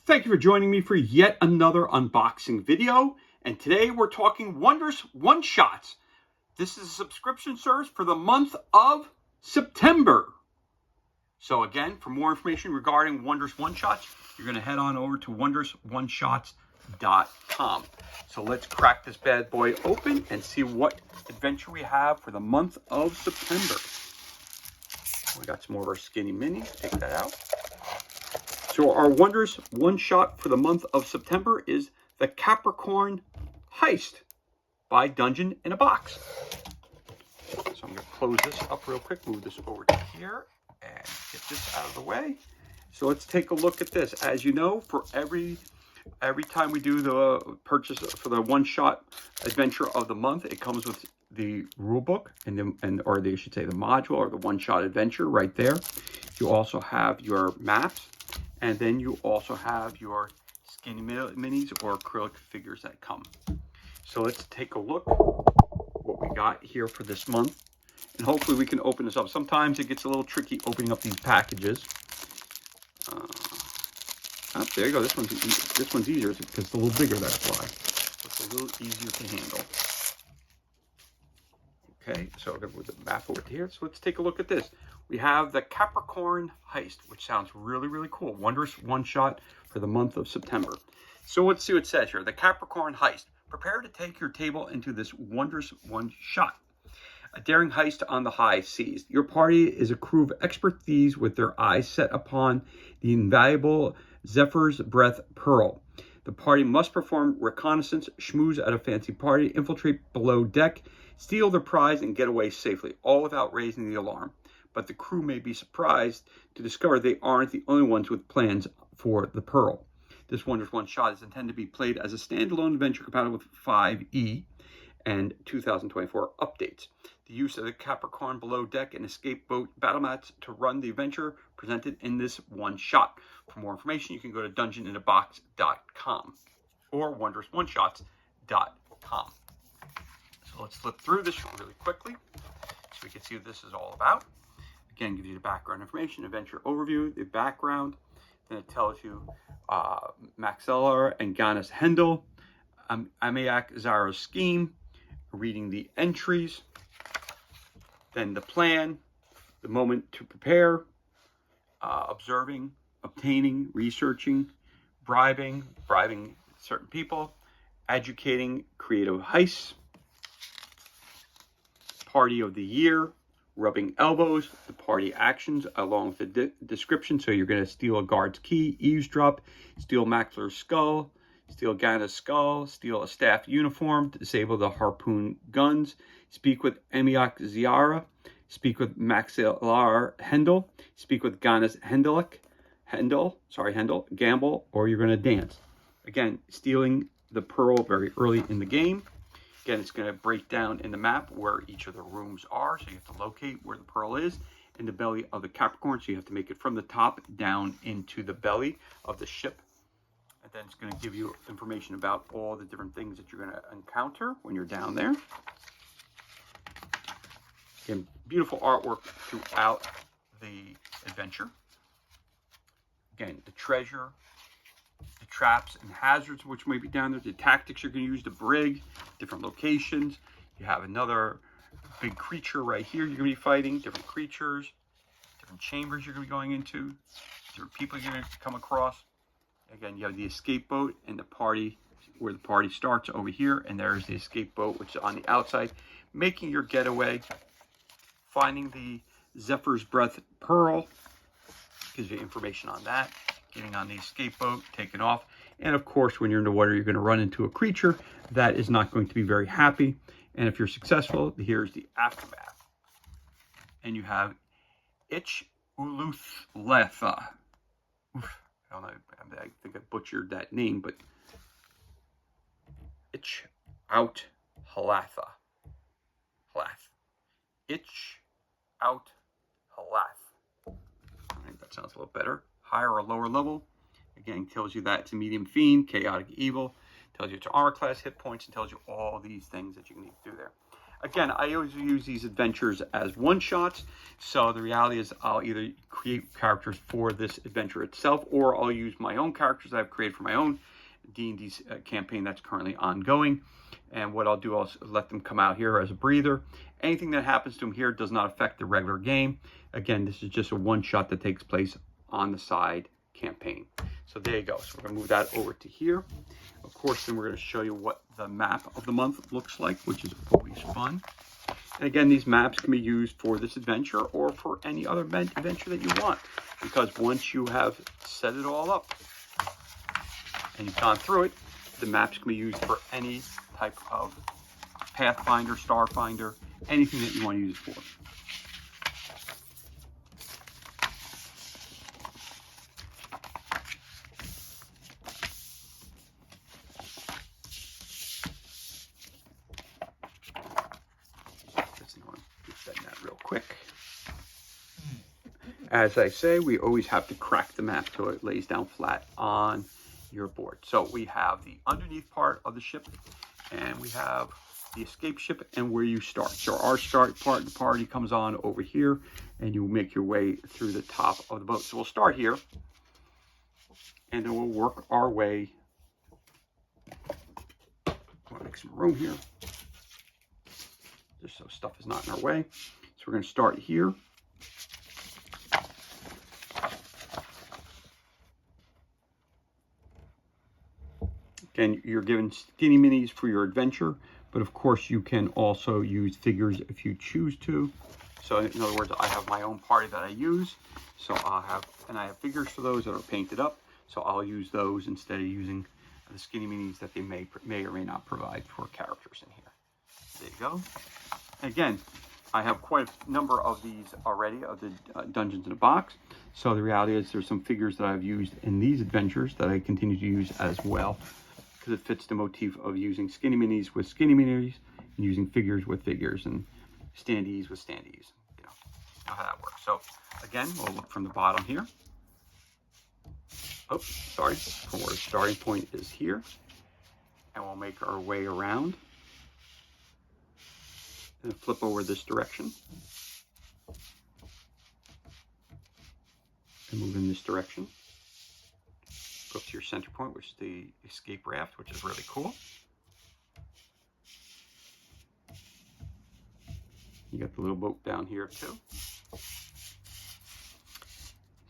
Thank you for joining me for yet another unboxing video. And today we're talking Wondrous one-shots. This is a subscription service for the month of September. So again, for more information regarding Wondrous one-shots, you're going to head on over to wondrousoneshots.com. So let's crack this bad boy open and see what adventure we have for the month of September. We got some more of our skinny minis. Take that out. So our Wondrous one-shot for the month of September is the Capricorn Heist by Dungeon in a Box. So I'm going to close this up real quick, move this over to here, and get this out of the way. So let's take a look at this. As you know, for every time we do the purchase for the one-shot adventure of the month, it comes with the rule book or they should say the module or the one-shot adventure right there. You also have your maps. And then you also have your skinny minis or acrylic figures that come. So let's take a look what we got here for this month. And hopefully we can open this up. Sometimes it gets a little tricky opening up these packages. There you go. This one's easier because it's a little bigger, that's why. So it's a little easier to handle. Okay, so I'm going to move the map over here. So let's take a look at this. We have the Capricorn Heist, which sounds really, really cool. Wondrous one-shot for the month of September. So let's see what it says here. The Capricorn Heist. Prepare to take your table into this wondrous one-shot. A daring heist on the high seas. Your party is a crew of expert thieves with their eyes set upon the invaluable Zephyr's Breath Pearl. The party must perform reconnaissance, schmooze at a fancy party, infiltrate below deck, steal their prize, and get away safely, all without raising the alarm. But the crew may be surprised to discover they aren't the only ones with plans for the Pearl. This Wondrous one-shot is intended to be played as a standalone adventure compatible with 5e and 2024 updates. The use of the Capricorn below deck and escape boat battle mats to run the adventure presented in this one-shot. For more information, you can go to dungeoninabox.com or wondrousOneshots.com. So let's flip through this really quickly so we can see what this is all about. Again, gives you the background information, adventure overview, the background. Then it tells you Maxellar and Gannis Hendel, Amiak Zara's scheme, reading the entries, then the plan, the moment to prepare, observing, obtaining, researching, bribing certain people, educating creative heists, party of the year, rubbing elbows, the party actions, along with the description. So you're going to steal a guard's key, eavesdrop, steal Maxler's skull, steal Ganna's skull, steal a staff uniform, disable the harpoon guns, speak with Emiak Ziara, speak with Maxillar Hendel, speak with Ganna's Hendel, gamble, or you're going to dance. Again, stealing the pearl very early in the game. Again, it's going to break down in the map where each of the rooms are. So you have to locate where the pearl is in the belly of the Capricorn. So you have to make it from the top down into the belly of the ship. And then it's going to give you information about all the different things that you're going to encounter when you're down there. Again, beautiful artwork throughout the adventure. Again, the treasure, the traps and hazards which may be down there, the tactics you're going to use to brig, different locations. You have another big creature right here you're going to be fighting, different creatures, different chambers you're going to be going into, different people you're going to come across. Again, you have the escape boat and the party, where the party starts over here, and there's the escape boat which is on the outside, making your getaway, finding the Zephyr's Breath Pearl, gives you information on that, getting on the escape boat, taking off. And of course, when you're in the water, you're going to run into a creature that is not going to be very happy. And if you're successful, here's the aftermath. And you have Ich Ulutletha. I don't know, I think I butchered that name, but Ich Out Halatha. Ich Out Halath. I think that sounds a little better. Higher or lower level. Again, tells you that it's a medium fiend, chaotic evil. Tells you it's armor class, hit points, and tells you all these things that you need to do there. Again, I always use these adventures as one-shots. So the reality is I'll either create characters for this adventure itself, or I'll use my own characters I've created for my own D&D campaign that's currently ongoing. And what I'll do, I'll let them come out here as a breather. Anything that happens to them here does not affect the regular game. Again, this is just a one-shot that takes place on the side campaign. So there you go. So we're going to move that over to here. Of course, then we're going to show you what the map of the month looks like, which is always fun. And again, these maps can be used for this adventure or for any other adventure that you want. Because once you have set it all up and you've gone through it, the maps can be used for any type of Pathfinder, Starfinder, anything that you want to use it for. Real quick. As I say, we always have to crack the map so it lays down flat on your board. So we have the underneath part of the ship, and we have the escape ship and where you start. So our start part of the party comes on over here, and you make your way through the top of the boat. So we'll start here, and then we'll work our way. We'll make some room here, just so stuff is not in our way. So we're going to start here. Again, you're given skinny minis for your adventure, but of course you can also use figures if you choose to. So in other words, I have my own party that I use. So I have figures for those that are painted up. So I'll use those instead of using the skinny minis that they may or may not provide for characters in here. There you go. Again, I have quite a number of these already, of the Dungeons in a Box. So the reality is there's some figures that I've used in these adventures that I continue to use as well, because it fits the motif of using skinny minis with skinny minis and using figures with figures and standees with standees. You know how that works. So again, we'll look from the bottom here. Oh, sorry. From where the starting point is here. And we'll make our way around. And flip over this direction. And move in this direction. Go up to your center point, which is the escape raft, which is really cool. You got the little boat down here too.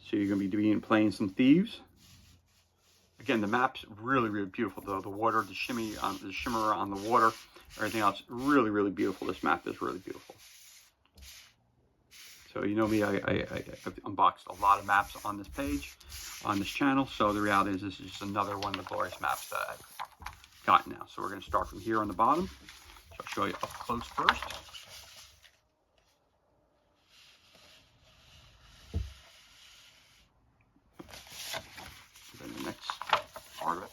So you're going to be playing some thieves. Again, the map's really, really beautiful though. The water, the shimmer on the water, everything else, really, really beautiful. This map is really beautiful. So you know me, I've unboxed a lot of maps on this page, on this channel. So the reality is this is just another one of the glorious maps that I've got now. So we're going to start from here on the bottom. So I'll show you up close first. Then the next part of it.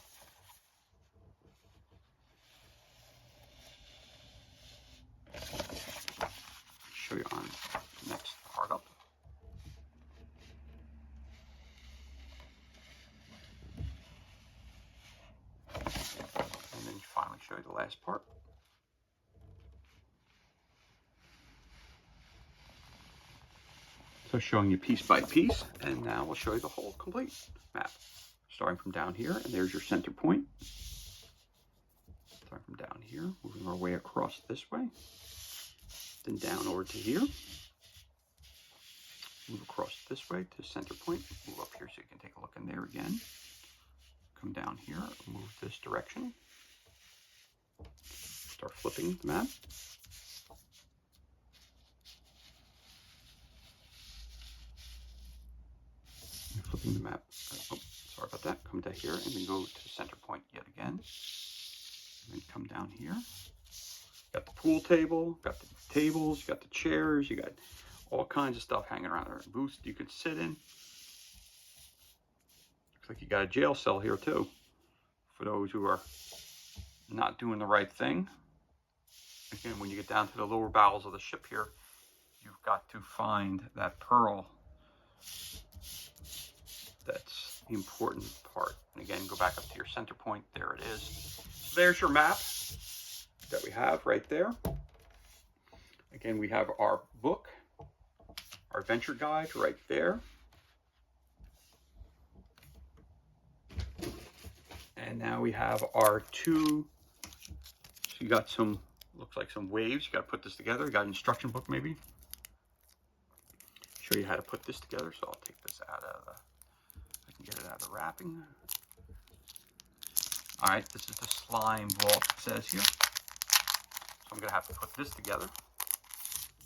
Show you on the next part up. And then finally show you the last part. So showing you piece by piece, and now we'll show you the whole complete map. Starting from down here, and there's your center point. Starting from down here, moving our way across this way. Then down over to here. Move across this way to center point. Move up here so you can take a look in there again. Come down here, move this direction. Start flipping the map. Flipping the map. Oh, sorry about that. Come down here and then go to center point yet again. And then come down here. Got the pool table, got the tables, got the chairs, you got all kinds of stuff hanging around there. Booths you could sit in. Looks like you got a jail cell here too, for those who are not doing the right thing. Again, when you get down to the lower bowels of the ship here, you've got to find that pearl. That's the important part. And again, go back up to your center point. There it is. So there's your map that we have right there. Again, we have our book, our adventure guide right there. And now we have our two, so you got some, looks like some waves. You got to put this together. You got an instruction book maybe. Show you how to put this together. So I'll take this out of the, I can get it out of the wrapping. All right, this is the slime vault, it says here. So I'm gonna have to put this together.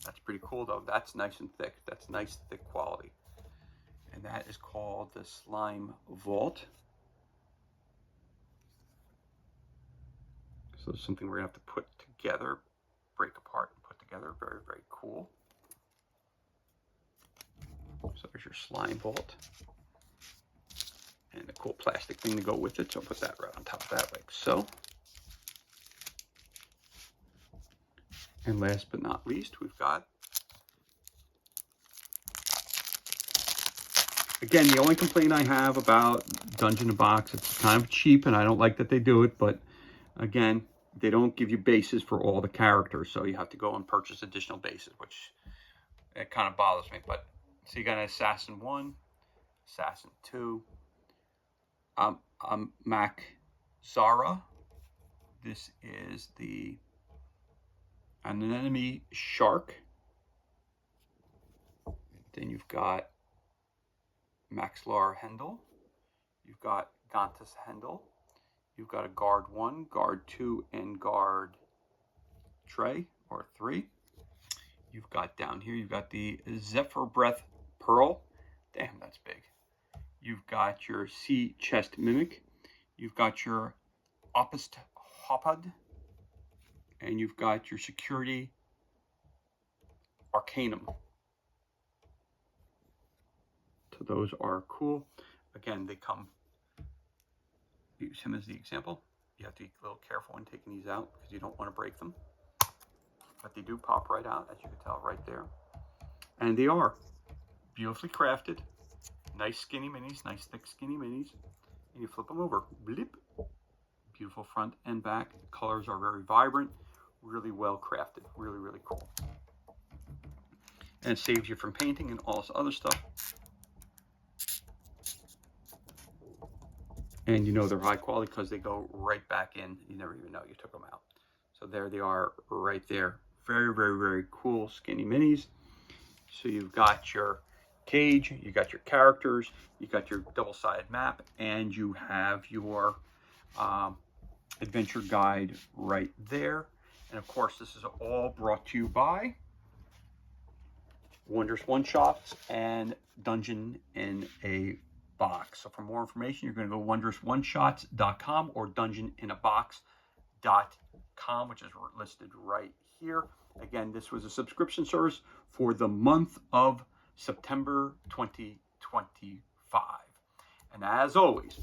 That's pretty cool though. That's nice and thick. That's nice thick quality. And that is called the slime vault. So it's something we're gonna have to put together, break apart and put together. Very, very cool. So there's your slime vault. And a cool plastic thing to go with it. So I'll put that right on top of that like so. And last but not least, we've got, again, the only complaint I have about Dungeon in a Box, it's kind of cheap and I don't like that they do it, but again, they don't give you bases for all the characters, so you have to go and purchase additional bases, which it kind of bothers me. But so you got an Assassin 1, Assassin 2, Mac Zara. This is an enemy shark. Then you've got Maxlar Hendel. You've got Gantus Hendel. You've got a Guard 1, Guard 2, and Guard Trey, or 3. You've got down here, you've got the Zephyr Breath Pearl. Damn, that's big. You've got your Sea Chest Mimic. You've got your Opist Hopad. And you've got your Security Arcanum. So those are cool. Again, they come, use him as the example. You have to be a little careful when taking these out because you don't want to break them. But they do pop right out, as you can tell right there. And they are beautifully crafted. Nice skinny minis, nice thick skinny minis. And you flip them over. Blip. Beautiful front and back. The colors are very vibrant. Really well crafted. Really, really cool. And it saves you from painting and all this other stuff. And you know they're high quality because they go right back in. You never even know you took them out. So there they are right there. Very, very, very cool skinny minis. So you've got your cage, you got your characters, you got your double-sided map, and you have your adventure guide right there. And of course, this is all brought to you by Wondrous One-Shots and Dungeon in a Box. So for more information, you're going to go wondrousoneshots.com or dungeoninabox.com, which is listed right here. Again, this was a subscription service for the month of September 2025. And as always,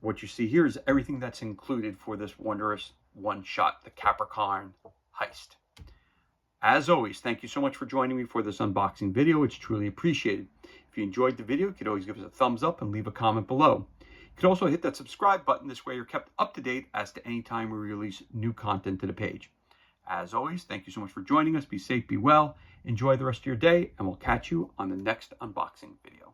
what you see here is everything that's included for this Wondrous One-Shot, the Capricorn Heist. As always, thank you so much for joining me for this unboxing video. It's truly appreciated. If you enjoyed the video, you could always give us a thumbs up and leave a comment below. You can also hit that subscribe button. This way you're kept up to date as to any time we release new content to the page. As always, thank you so much for joining us. Be safe, be well, enjoy the rest of your day, and we'll catch you on the next unboxing video.